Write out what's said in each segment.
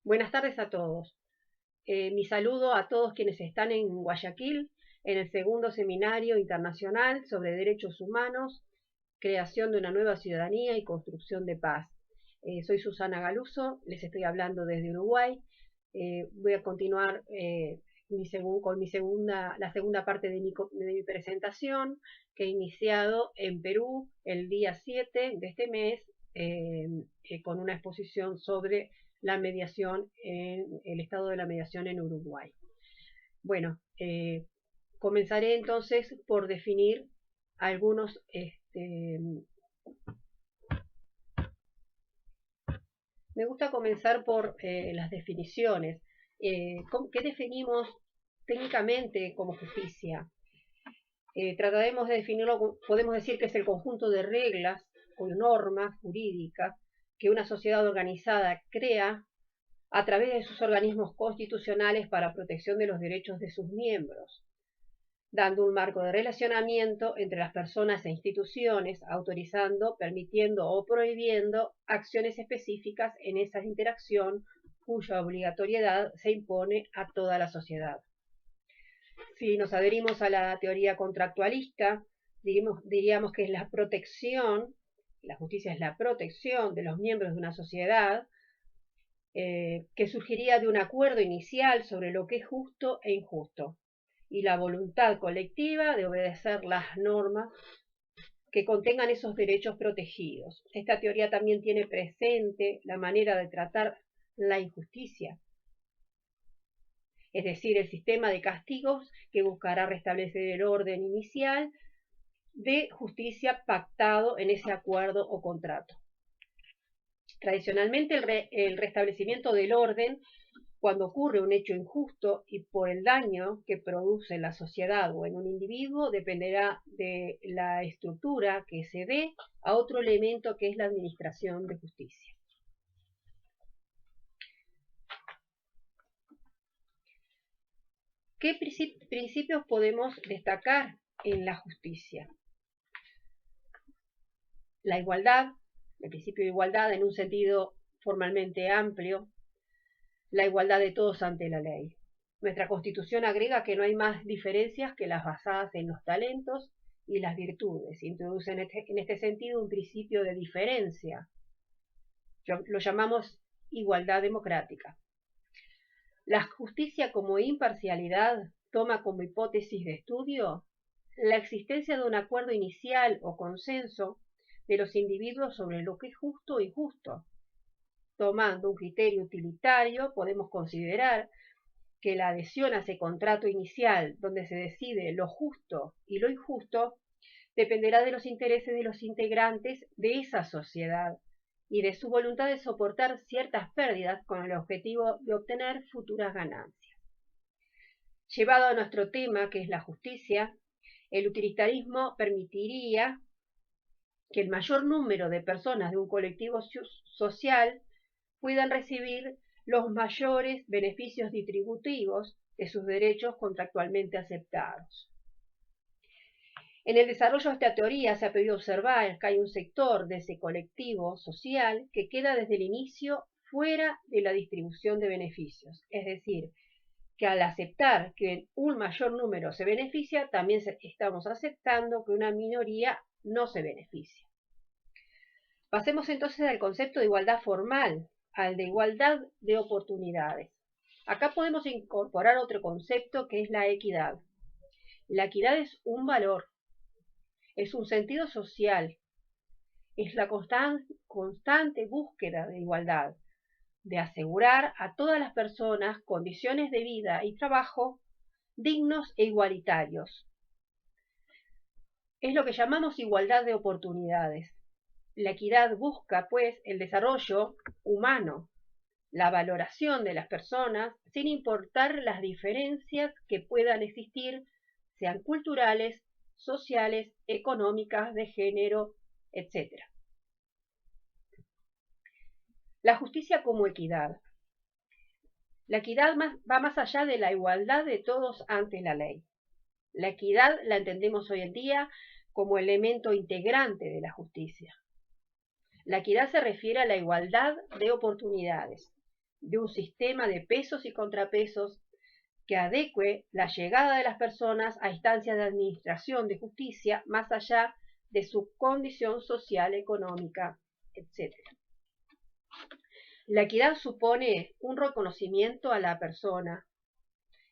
Buenas tardes a todos. Mi saludo a todos quienes están en Guayaquil, en el segundo seminario internacional sobre derechos humanos, creación de una nueva ciudadanía y construcción de paz. Soy Susana Galuso, les estoy hablando desde Uruguay. Voy a continuar con la segunda parte de mi presentación, que he iniciado en Perú el día 7 de este mes, con una exposición sobre la mediación el estado de la mediación en Uruguay. Bueno, comenzaré entonces por definir algunos me gusta comenzar por las definiciones. ¿Qué definimos técnicamente como justicia? Trataremos de definirlo, podemos decir que es el conjunto de reglas o normas jurídicas que una sociedad organizada crea a través de sus organismos constitucionales para protección de los derechos de sus miembros, dando un marco de relacionamiento entre las personas e instituciones, autorizando, permitiendo o prohibiendo acciones específicas en esa interacción cuya obligatoriedad se impone a toda la sociedad. Si nos adherimos a la teoría contractualista, diríamos que es la protección, la justicia es la protección de los miembros de una sociedad, que surgiría de un acuerdo inicial sobre lo que es justo e injusto, y la voluntad colectiva de obedecer las normas que contengan esos derechos protegidos. Esta teoría también tiene presente la manera de tratar la injusticia, es decir, el sistema de castigos que buscará restablecer el orden inicial de justicia pactado en ese acuerdo o contrato. Tradicionalmente, el restablecimiento del orden, cuando ocurre un hecho injusto y por el daño que produce en la sociedad o en un individuo, dependerá de la estructura que se dé a otro elemento que es la administración de justicia. ¿Qué principios podemos destacar en la justicia? La igualdad, el principio de igualdad en un sentido formalmente amplio, la igualdad de todos ante la ley. Nuestra Constitución agrega que no hay más diferencias que las basadas en los talentos y las virtudes. Introduce en este sentido un principio de diferencia. Lo llamamos igualdad democrática. La justicia como imparcialidad toma como hipótesis de estudio la existencia de un acuerdo inicial o consenso de los individuos sobre lo que es justo o injusto. Tomando un criterio utilitario, podemos considerar que la adhesión a ese contrato inicial, donde se decide lo justo y lo injusto, dependerá de los intereses de los integrantes de esa sociedad y de su voluntad de soportar ciertas pérdidas con el objetivo de obtener futuras ganancias. Llevado a nuestro tema, que es la justicia, el utilitarismo permitiría que el mayor número de personas de un colectivo social puedan recibir los mayores beneficios distributivos de sus derechos contractualmente aceptados. En el desarrollo de esta teoría se ha podido observar que hay un sector de ese colectivo social que queda desde el inicio fuera de la distribución de beneficios, es decir, que al aceptar que un mayor número se beneficia, también estamos aceptando que una minoría no se beneficia. Pasemos entonces al concepto de igualdad formal, al de igualdad de oportunidades. Acá podemos incorporar otro concepto que es la equidad. La equidad es un valor, es un sentido social, es la constante búsqueda de igualdad, de asegurar a todas las personas condiciones de vida y trabajo dignos e igualitarios. Es lo que llamamos igualdad de oportunidades. La equidad busca, pues, el desarrollo humano, la valoración de las personas sin importar las diferencias que puedan existir, sean culturales, sociales, económicas, de género, etc. La justicia como equidad. La equidad va más allá de la igualdad de todos ante la ley. La equidad la entendemos hoy en día como elemento integrante de la justicia. La equidad se refiere a la igualdad de oportunidades, de un sistema de pesos y contrapesos que adecue la llegada de las personas a instancias de administración de justicia más allá de su condición social, económica, etc. La equidad supone un reconocimiento a la persona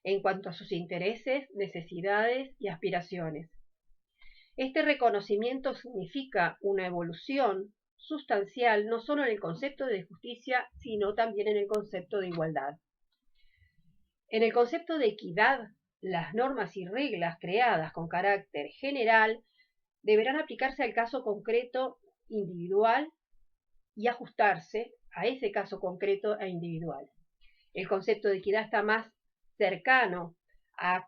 en cuanto a sus intereses, necesidades y aspiraciones. Este reconocimiento significa una evolución sustancial no solo en el concepto de justicia, sino también en el concepto de igualdad. En el concepto de equidad, las normas y reglas creadas con carácter general deberán aplicarse al caso concreto individual y ajustarse a ese caso concreto e individual. El concepto de equidad está más cercano a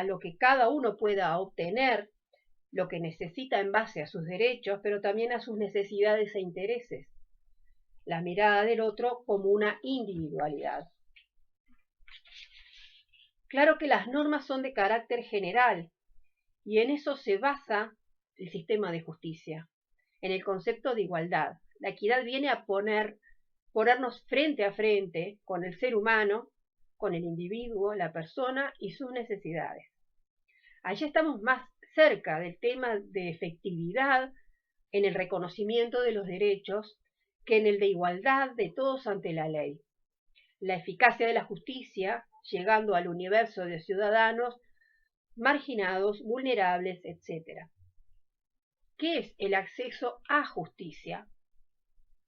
lo que cada uno pueda obtener, lo que necesita en base a sus derechos, pero también a sus necesidades e intereses. La mirada del otro como una individualidad. Claro que las normas son de carácter general y en eso se basa el sistema de justicia, en el concepto de igualdad. La equidad viene a ponernos frente a frente con el ser humano, con el individuo, la persona y sus necesidades. Allí estamos más cerca del tema de efectividad en el reconocimiento de los derechos que en el de igualdad de todos ante la ley. La eficacia de la justicia, llegando al universo de ciudadanos marginados, vulnerables, etc. ¿Qué es el acceso a justicia?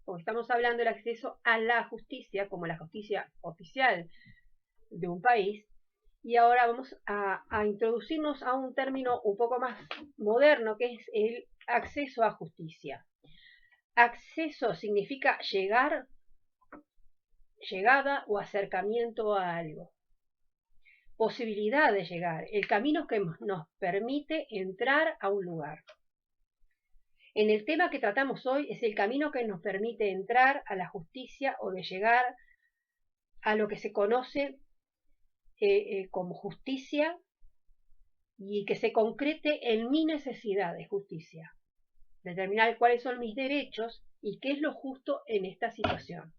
Porque estamos hablando del acceso a la justicia como la justicia oficial de un país. Y ahora vamos a introducirnos a un término un poco más moderno, que es el acceso a justicia. Acceso significa llegar, llegada o acercamiento a algo. Posibilidad de llegar, el camino que nos permite entrar a un lugar. En el tema que tratamos hoy es el camino que nos permite entrar a la justicia o de llegar a lo que se conoce como justicia y que se concrete en mi necesidad de justicia. Determinar cuáles son mis derechos y qué es lo justo en esta situación.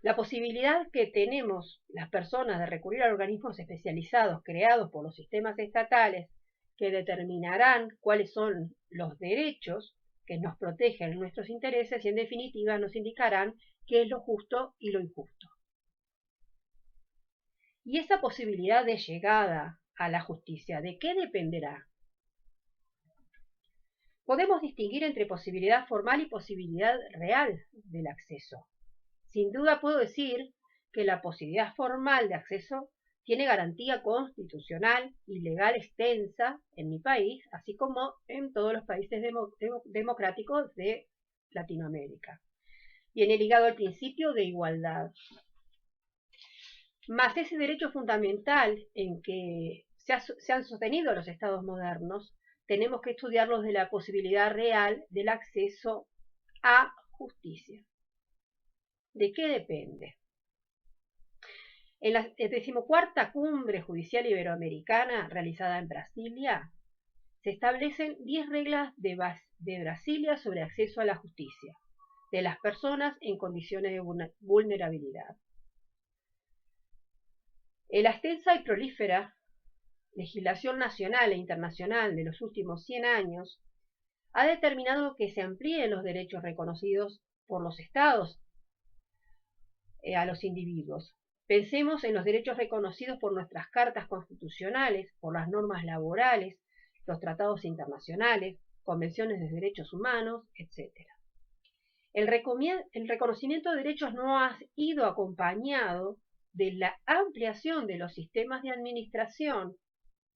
La posibilidad que tenemos las personas de recurrir a organismos especializados creados por los sistemas estatales que determinarán cuáles son los derechos que nos protegen nuestros intereses y en definitiva nos indicarán qué es lo justo y lo injusto. Y esa posibilidad de llegada a la justicia, ¿de qué dependerá? Podemos distinguir entre posibilidad formal y posibilidad real del acceso. Sin duda puedo decir que la posibilidad formal de acceso tiene garantía constitucional y legal extensa en mi país, así como en todos los países democráticos de Latinoamérica. Viene ligado al principio de igualdad. Más ese derecho fundamental en que se han sostenido los estados modernos, tenemos que estudiarlos de la posibilidad real del acceso a justicia. ¿De qué depende? En la 14ª Cumbre Judicial Iberoamericana realizada en Brasilia, se establecen 10 reglas de Brasilia sobre acceso a la justicia de las personas en condiciones de vulnerabilidad. La extensa y prolífera legislación nacional e internacional de los últimos 100 años ha determinado que se amplíen los derechos reconocidos por los estados a los individuos. Pensemos en los derechos reconocidos por nuestras cartas constitucionales, por las normas laborales, los tratados internacionales, convenciones de derechos humanos, etc. El reconocimiento de derechos no ha ido acompañado de la ampliación de los sistemas de administración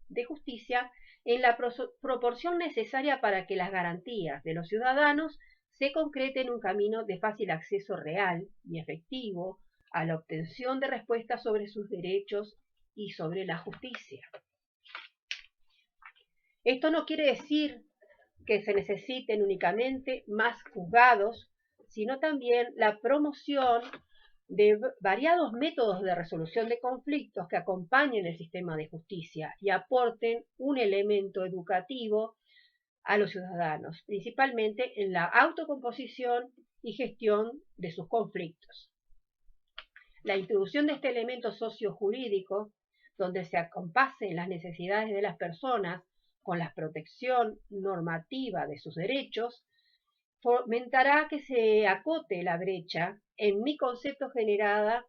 de justicia en la proporción necesaria para que las garantías de los ciudadanos se concreten en un camino de fácil acceso real y efectivo a la obtención de respuestas sobre sus derechos y sobre la justicia. Esto no quiere decir que se necesiten únicamente más juzgados, sino también la promoción de variados métodos de resolución de conflictos que acompañen el sistema de justicia y aporten un elemento educativo a los ciudadanos, principalmente en la autocomposición y gestión de sus conflictos. La introducción de este elemento sociojurídico, donde se acompasen las necesidades de las personas con la protección normativa de sus derechos, fomentará que se acote la brecha en mi concepto generada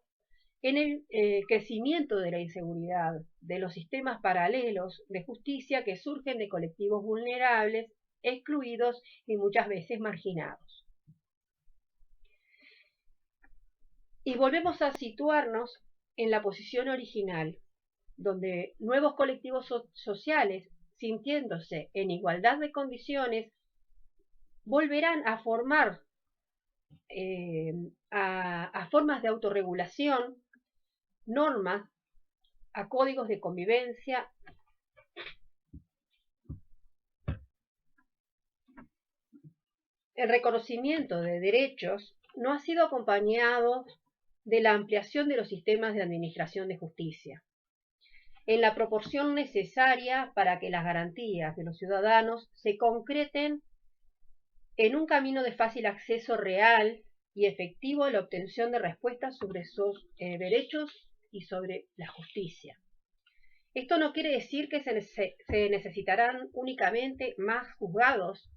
en el crecimiento de la inseguridad, de los sistemas paralelos de justicia que surgen de colectivos vulnerables, excluidos y muchas veces marginados. Y volvemos a situarnos en la posición original, donde nuevos colectivos sociales, sintiéndose en igualdad de condiciones, volverán a formar a formas de autorregulación, normas, a códigos de convivencia, el reconocimiento de derechos no ha sido acompañado de la ampliación de los sistemas de administración de justicia, en la proporción necesaria para que las garantías de los ciudadanos se concreten en un camino de fácil acceso real y efectivo a la obtención de respuestas sobre sus derechos y sobre la justicia. Esto no quiere decir que se necesitarán únicamente más juzgados,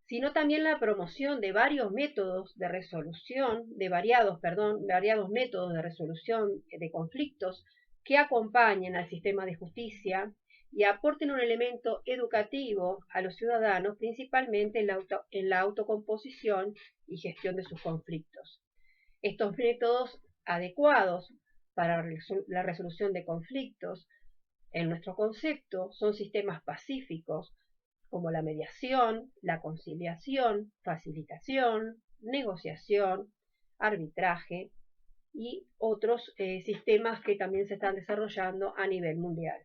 sino también la promoción de varios métodos de resolución, variados métodos de resolución de conflictos que acompañen al sistema de justicia y aporten un elemento educativo a los ciudadanos, principalmente en la autocomposición y gestión de sus conflictos. Estos métodos adecuados para la resolución de conflictos, en nuestro concepto, son sistemas pacíficos, como la mediación, la conciliación, facilitación, negociación, arbitraje y otros sistemas que también se están desarrollando a nivel mundial.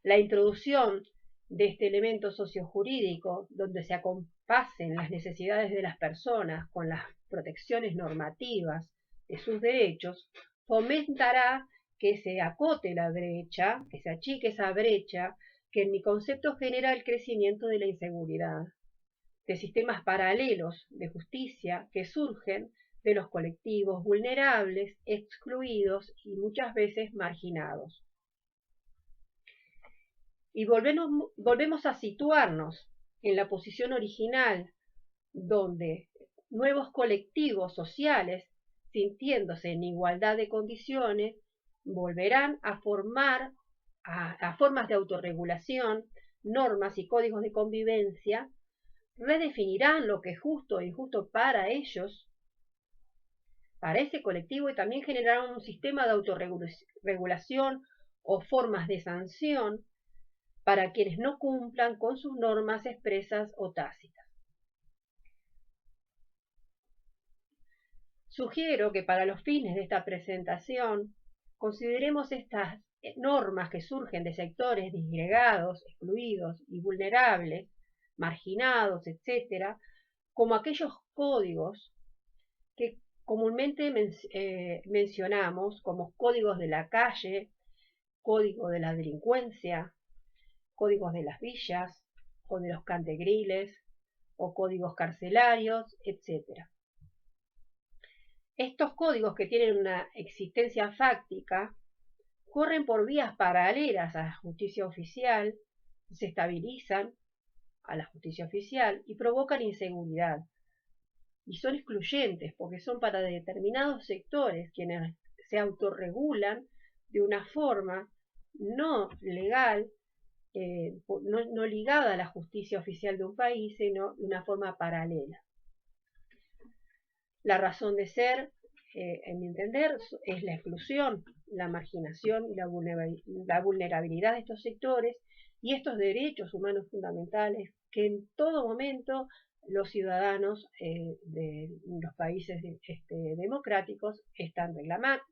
La introducción de este elemento sociojurídico, donde se acompasen las necesidades de las personas con las protecciones normativas de sus derechos, fomentará que se acote la brecha, que se achique esa brecha, que en mi concepto genera el crecimiento de la inseguridad, de sistemas paralelos de justicia que surgen de los colectivos vulnerables, excluidos y muchas veces marginados. Y volvemos a situarnos en la posición original, donde nuevos colectivos sociales, sintiéndose en igualdad de condiciones, volverán a formar a formas de autorregulación, normas y códigos de convivencia, redefinirán lo que es justo e injusto para ellos, para ese colectivo, y también generarán un sistema de autorregulación o formas de sanción para quienes no cumplan con sus normas expresas o tácitas. Sugiero que para los fines de esta presentación consideremos estas normas que surgen de sectores disgregados, excluidos y vulnerables, marginados, etc., como aquellos códigos que comúnmente mencionamos como códigos de la calle, código de la delincuencia, códigos de las villas o de los cantegriles o códigos carcelarios, etc. Estos códigos, que tienen una existencia fáctica, corren por vías paralelas a la justicia oficial, se estabilizan a la justicia oficial y provocan inseguridad. Y son excluyentes porque son para determinados sectores quienes se autorregulan de una forma no legal, no ligada a la justicia oficial de un país, sino de una forma paralela. La razón de ser, en mi entender, es la exclusión, la marginación y la vulnerabilidad de estos sectores y estos derechos humanos fundamentales que en todo momento los ciudadanos de los países democráticos están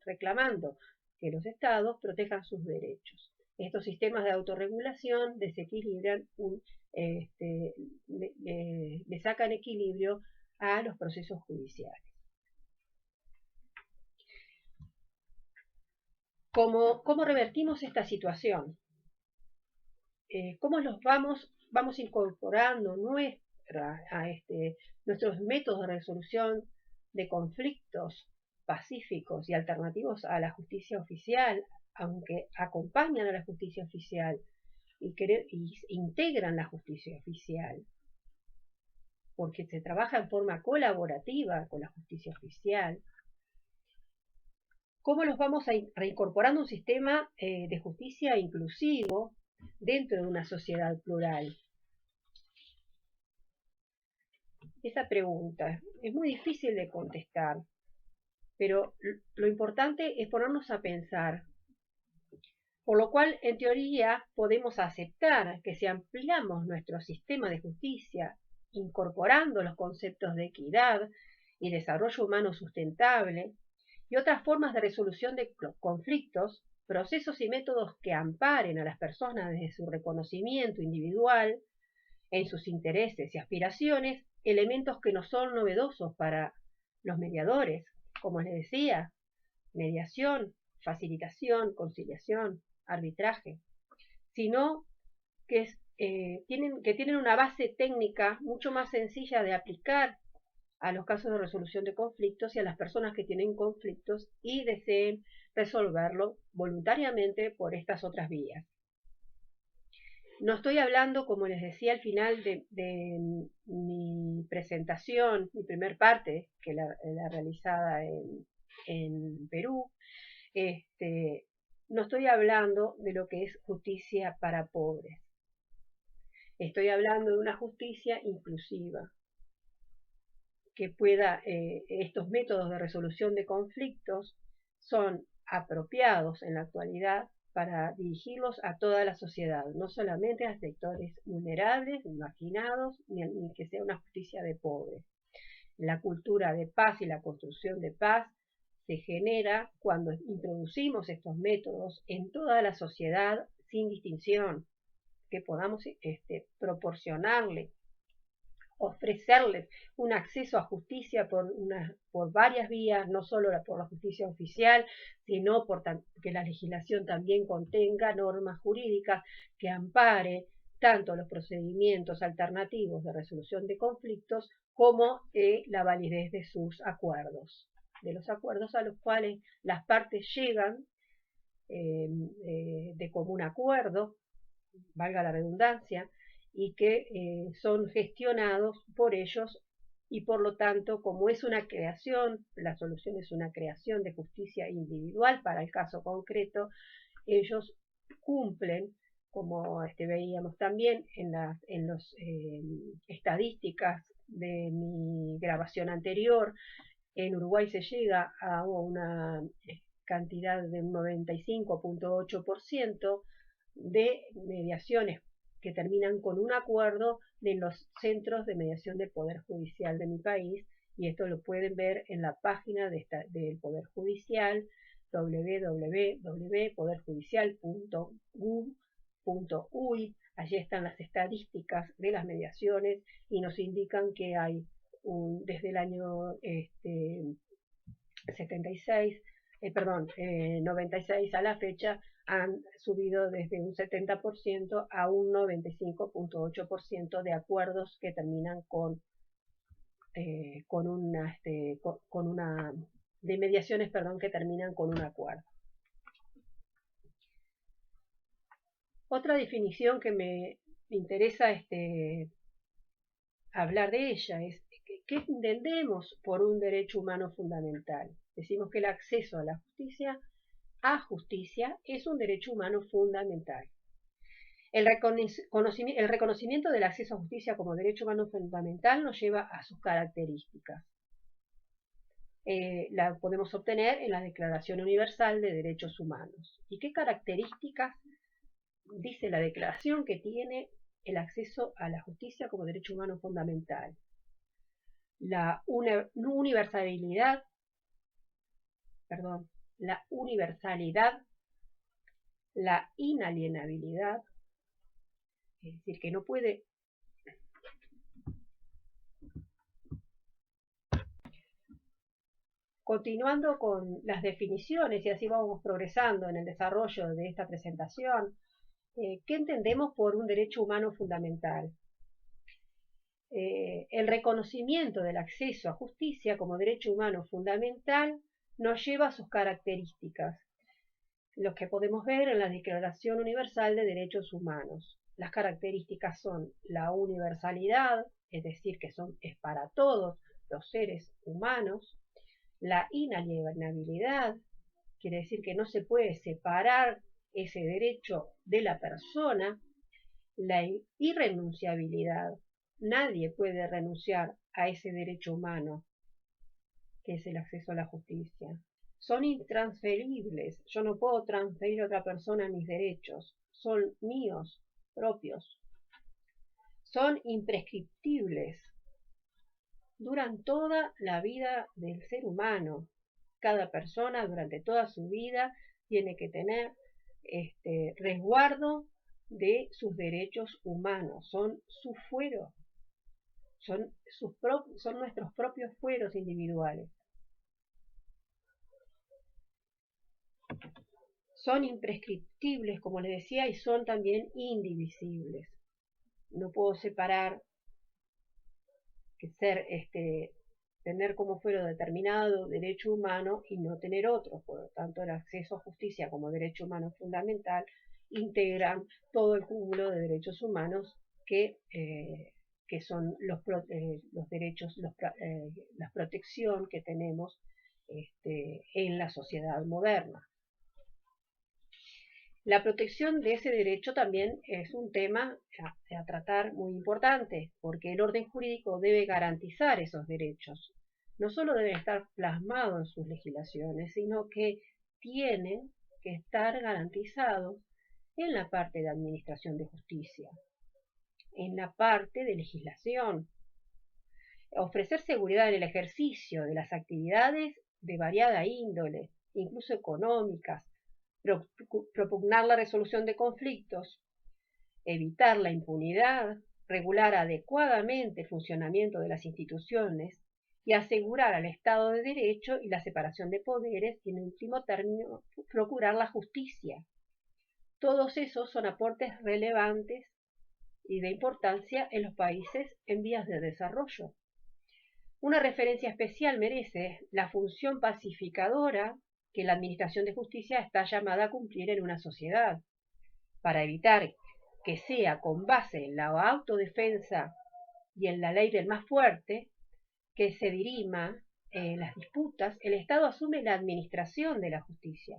reclamando que los estados protejan sus derechos. Estos sistemas de autorregulación desequilibran, le sacan equilibrio a los procesos judiciales. ¿Cómo revertimos esta situación? ¿Cómo los vamos incorporando nuestros métodos de resolución de conflictos pacíficos y alternativos a la justicia oficial, aunque acompañan a la justicia oficial y integran la justicia oficial, porque se trabaja en forma colaborativa con la justicia oficial. ¿Cómo los vamos a reincorporando un sistema de justicia inclusivo dentro de una sociedad plural? Esa pregunta es muy difícil de contestar, pero lo importante es ponernos a pensar, por lo cual en teoría podemos aceptar que si ampliamos nuestro sistema de justicia, incorporando los conceptos de equidad y desarrollo humano sustentable y otras formas de resolución de conflictos, procesos y métodos que amparen a las personas desde su reconocimiento individual, en sus intereses y aspiraciones, elementos que no son novedosos para los mediadores, como les decía, mediación, facilitación, conciliación, arbitraje, sino que, tienen una base técnica mucho más sencilla de aplicar a los casos de resolución de conflictos y a las personas que tienen conflictos y deseen resolverlo voluntariamente por estas otras vías. No estoy hablando, como les decía al final de mi presentación, mi primer parte, que la realizada en Perú, no estoy hablando de lo que es justicia para pobres. Estoy hablando de una justicia inclusiva, que pueda, estos métodos de resolución de conflictos son apropiados en la actualidad para dirigirlos a toda la sociedad, no solamente a sectores vulnerables, marginados, ni que sea una justicia de pobres. La cultura de paz y la construcción de paz se genera cuando introducimos estos métodos en toda la sociedad sin distinción, que podamos proporcionarle, ofrecerles un acceso a justicia por varias vías, no solo por la justicia oficial, sino que la legislación también contenga normas jurídicas que ampare tanto los procedimientos alternativos de resolución de conflictos como la validez de sus acuerdos, de los acuerdos a los cuales las partes llegan de común acuerdo, valga la redundancia, y que son gestionados por ellos y por lo tanto, como es una creación, la solución es una creación de justicia individual para el caso concreto, ellos cumplen, como veíamos también en las estadísticas de mi grabación anterior, en Uruguay se llega a una cantidad de un 95.8% de mediaciones que terminan con un acuerdo en los centros de mediación del Poder Judicial de mi país, y esto lo pueden ver en la página del Poder Judicial, www.poderjudicial.gov.uy. Allí están las estadísticas de las mediaciones y nos indican que hay desde el año 96 a la fecha, han subido desde un 70% a un 95.8% de acuerdos que terminan de mediaciones, que terminan con un acuerdo. Otra definición que me interesa hablar de ella es ¿qué entendemos por un derecho humano fundamental? Decimos que el acceso a la justicia es un derecho humano fundamental. El reconocimiento del acceso a justicia como derecho humano fundamental nos lleva a sus características. La podemos obtener en la Declaración Universal de Derechos Humanos. ¿Y qué características dice la Declaración que tiene el acceso a la justicia como derecho humano fundamental? La universalidad, la inalienabilidad, es decir, que no puede Continuando con las definiciones, y así vamos progresando en el desarrollo de esta presentación, ¿qué entendemos por un derecho humano fundamental? El reconocimiento del acceso a justicia como derecho humano fundamental nos lleva a sus características, los que podemos ver en la Declaración Universal de Derechos Humanos. Las características son la universalidad, es decir, que es para todos los seres humanos, la inalienabilidad, quiere decir que no se puede separar ese derecho de la persona, la irrenunciabilidad, nadie puede renunciar a ese derecho humano, que es el acceso a la justicia. Son intransferibles, yo no puedo transferir a otra persona mis derechos, son míos, propios. Son imprescriptibles, duran toda la vida del ser humano. Cada persona durante toda su vida tiene que tener resguardo de sus derechos humanos, son su fuero, son nuestros propios fueros individuales. Son imprescriptibles, como les decía, y son también indivisibles. No puedo separar que tener como fuero determinado derecho humano y no tener otro. Por lo tanto, el acceso a justicia como derecho humano fundamental integran todo el cúmulo de derechos humanos que son los derechos, la protección que tenemos en la sociedad moderna. La protección de ese derecho también es un tema a tratar muy importante, porque el orden jurídico debe garantizar esos derechos. No solo deben estar plasmados en sus legislaciones, sino que tienen que estar garantizados en la parte de administración de justicia, en la parte de legislación. Ofrecer seguridad en el ejercicio de las actividades de variada índole, incluso económicas, propugnar la resolución de conflictos, evitar la impunidad, regular adecuadamente el funcionamiento de las instituciones y asegurar al Estado de Derecho y la separación de poderes y, en último término, procurar la justicia. Todos esos son aportes relevantes y de importancia en los países en vías de desarrollo. Una referencia especial merece la función pacificadora que la Administración de Justicia está llamada a cumplir en una sociedad, para evitar que sea con base en la autodefensa y en la ley del más fuerte que se dirima las disputas. El Estado asume la administración de la justicia,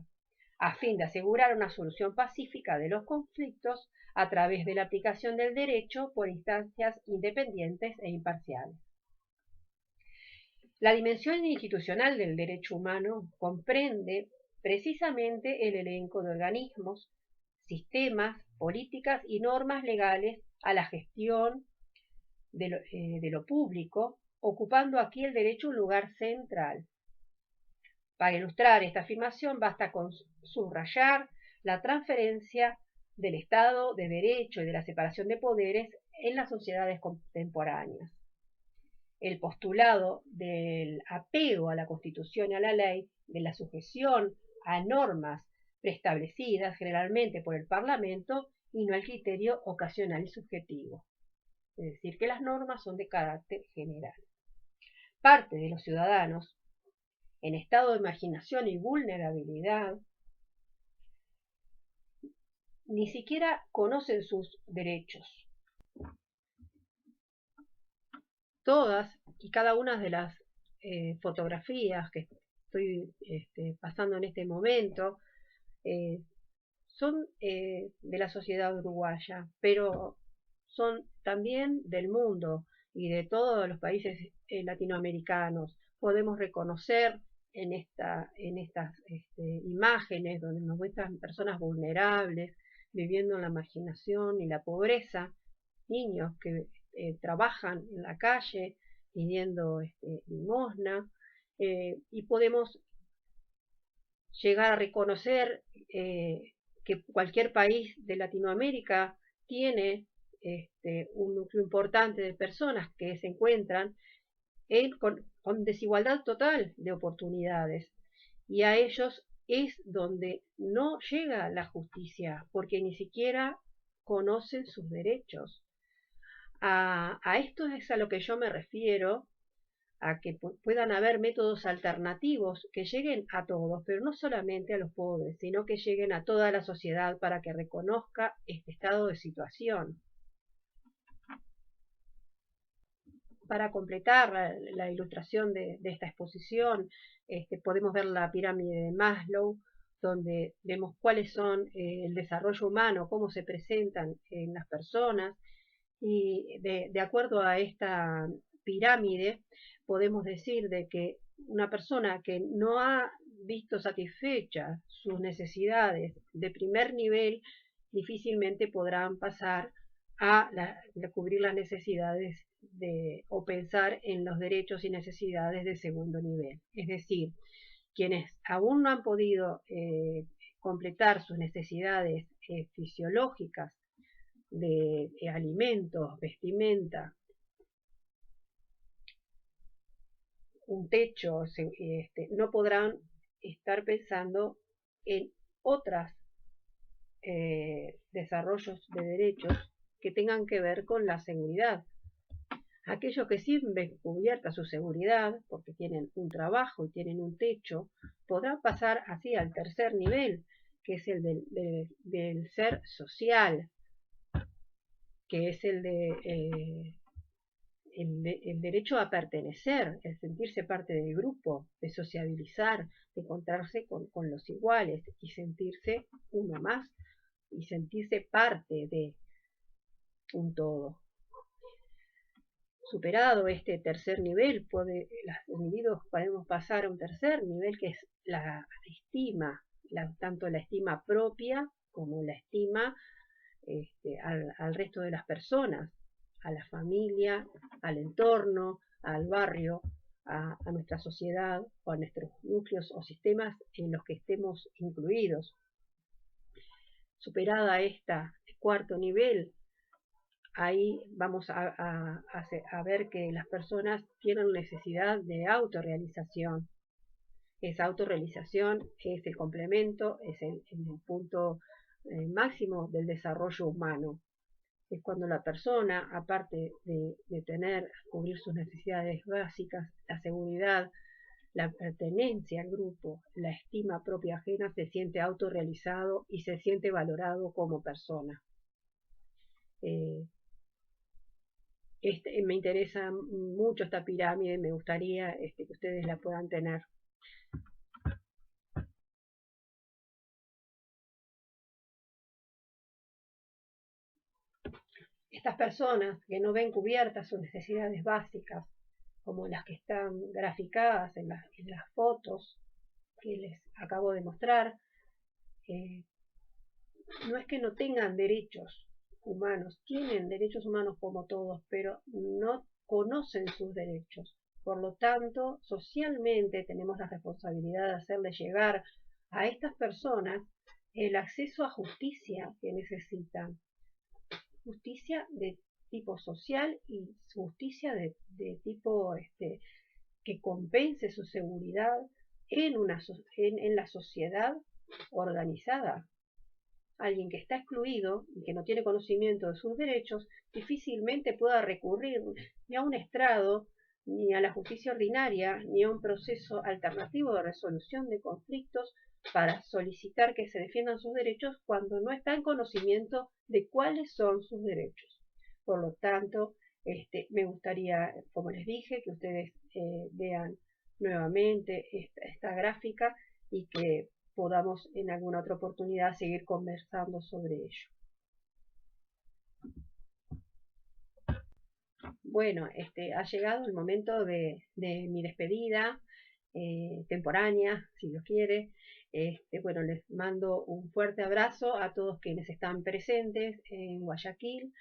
a fin de asegurar una solución pacífica de los conflictos a través de la aplicación del derecho por instancias independientes e imparciales. La dimensión institucional del derecho humano comprende precisamente el elenco de organismos, sistemas, políticas y normas legales a la gestión de lo público, ocupando aquí el derecho un lugar central. Para ilustrar esta afirmación basta con subrayar la transferencia del Estado de Derecho y de la separación de poderes en las sociedades contemporáneas. El postulado del apego a la Constitución y a la ley, de la sujeción a normas preestablecidas generalmente por el Parlamento y no al criterio ocasional y subjetivo. Es decir, que las normas son de carácter general. Parte de los ciudadanos, en estado de marginación y vulnerabilidad, ni siquiera conocen sus derechos. Todas y cada una de las fotografías que estoy pasando en este momento son de la sociedad uruguaya, pero son también del mundo y de todos los países latinoamericanos. Podemos reconocer en estas imágenes donde nos muestran personas vulnerables viviendo en la marginación y la pobreza, niños que trabajan en la calle pidiendo limosna, y podemos llegar a reconocer que cualquier país de Latinoamérica tiene un núcleo importante de personas que se encuentran con desigualdad total de oportunidades, y a ellos es donde no llega la justicia, porque ni siquiera conocen sus derechos. A esto es a lo que yo me refiero, a que puedan haber métodos alternativos que lleguen a todos, pero no solamente a los pobres, sino que lleguen a toda la sociedad para que reconozca este estado de situación. Para completar la ilustración de esta exposición, podemos ver la pirámide de Maslow, donde vemos cuáles son el desarrollo humano, cómo se presentan en las personas, y de acuerdo a esta pirámide podemos decir de que una persona que no ha visto satisfechas sus necesidades de primer nivel difícilmente podrán pasar a cubrir las necesidades o pensar en los derechos y necesidades de segundo nivel. Es decir, quienes aún no han podido completar sus necesidades fisiológicas de alimentos, vestimenta, un techo, no podrán estar pensando en otros desarrollos de derechos que tengan que ver con la seguridad. Aquellos que sí ven cubierta su seguridad, porque tienen un trabajo y tienen un techo, podrán pasar así al tercer nivel, que es el del ser social, que es el derecho a pertenecer, el sentirse parte del grupo, de sociabilizar, de encontrarse con los iguales y sentirse uno más y sentirse parte de un todo. Superado este tercer nivel, los individuos podemos pasar a un tercer nivel que es la estima, tanto la estima propia como la estima al resto de las personas, a la familia, al entorno, al barrio, a nuestra sociedad o a nuestros núcleos o sistemas en los que estemos incluidos. Superada este cuarto nivel, ahí vamos a ver que las personas tienen necesidad de autorrealización. Esa autorrealización es el complemento, es el punto máximo del desarrollo humano. Es cuando la persona, aparte de cubrir sus necesidades básicas, la seguridad, la pertenencia al grupo, la estima propia ajena, se siente autorrealizado y se siente valorado como persona. Me interesa mucho esta pirámide, me gustaría que ustedes la puedan tener. Estas personas que no ven cubiertas sus necesidades básicas, como las que están graficadas en las fotos que les acabo de mostrar, no es que no tengan derechos humanos, tienen derechos humanos como todos, pero no conocen sus derechos. Por lo tanto, socialmente tenemos la responsabilidad de hacerle llegar a estas personas el acceso a justicia que necesitan. Justicia de tipo social y justicia de tipo que compense su seguridad en la sociedad organizada. Alguien que está excluido y que no tiene conocimiento de sus derechos difícilmente pueda recurrir ni a un estrado, ni a la justicia ordinaria, ni a un proceso alternativo de resolución de conflictos para solicitar que se defiendan sus derechos cuando no está en conocimiento de cuáles son sus derechos. Por lo tanto, me gustaría, como les dije, que ustedes vean nuevamente esta gráfica y que podamos en alguna otra oportunidad seguir conversando sobre ello. Bueno, ha llegado el momento de mi despedida temporánea, si Dios quiere. Bueno, les mando un fuerte abrazo a todos quienes están presentes en Guayaquil,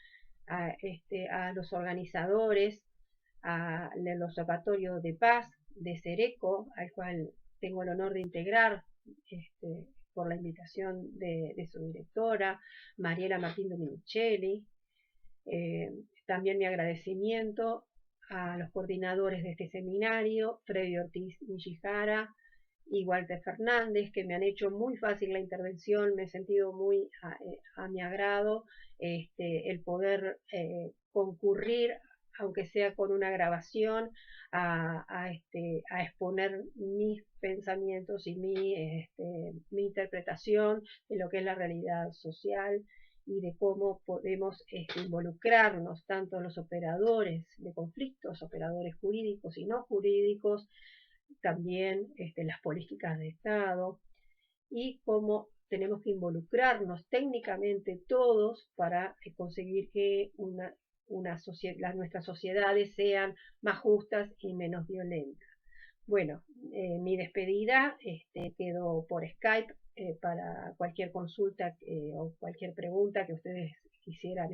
a los organizadores, al Observatorio de Paz de Cereco, al cual tengo el honor de integrar por la invitación de su directora, Mariela Martín Dominicelli. También mi agradecimiento a los coordinadores de este seminario, Freddy Ortiz Nishihara y Walter Fernández, que me han hecho muy fácil la intervención, me he sentido muy a mi agrado el poder concurrir aunque sea con una grabación, a exponer mis pensamientos y mi interpretación de lo que es la realidad social y de cómo podemos involucrarnos tanto los operadores de conflictos, operadores jurídicos y no jurídicos, también las políticas de Estado, y cómo tenemos que involucrarnos técnicamente todos para conseguir que nuestras sociedades sean más justas y menos violentas. Bueno, mi despedida quedó por Skype para cualquier consulta o cualquier pregunta que ustedes quisieran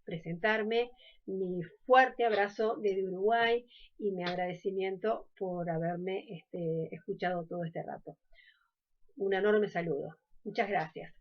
presentarme. Mi fuerte abrazo desde Uruguay y mi agradecimiento por haberme escuchado todo este rato. Un enorme saludo. Muchas gracias.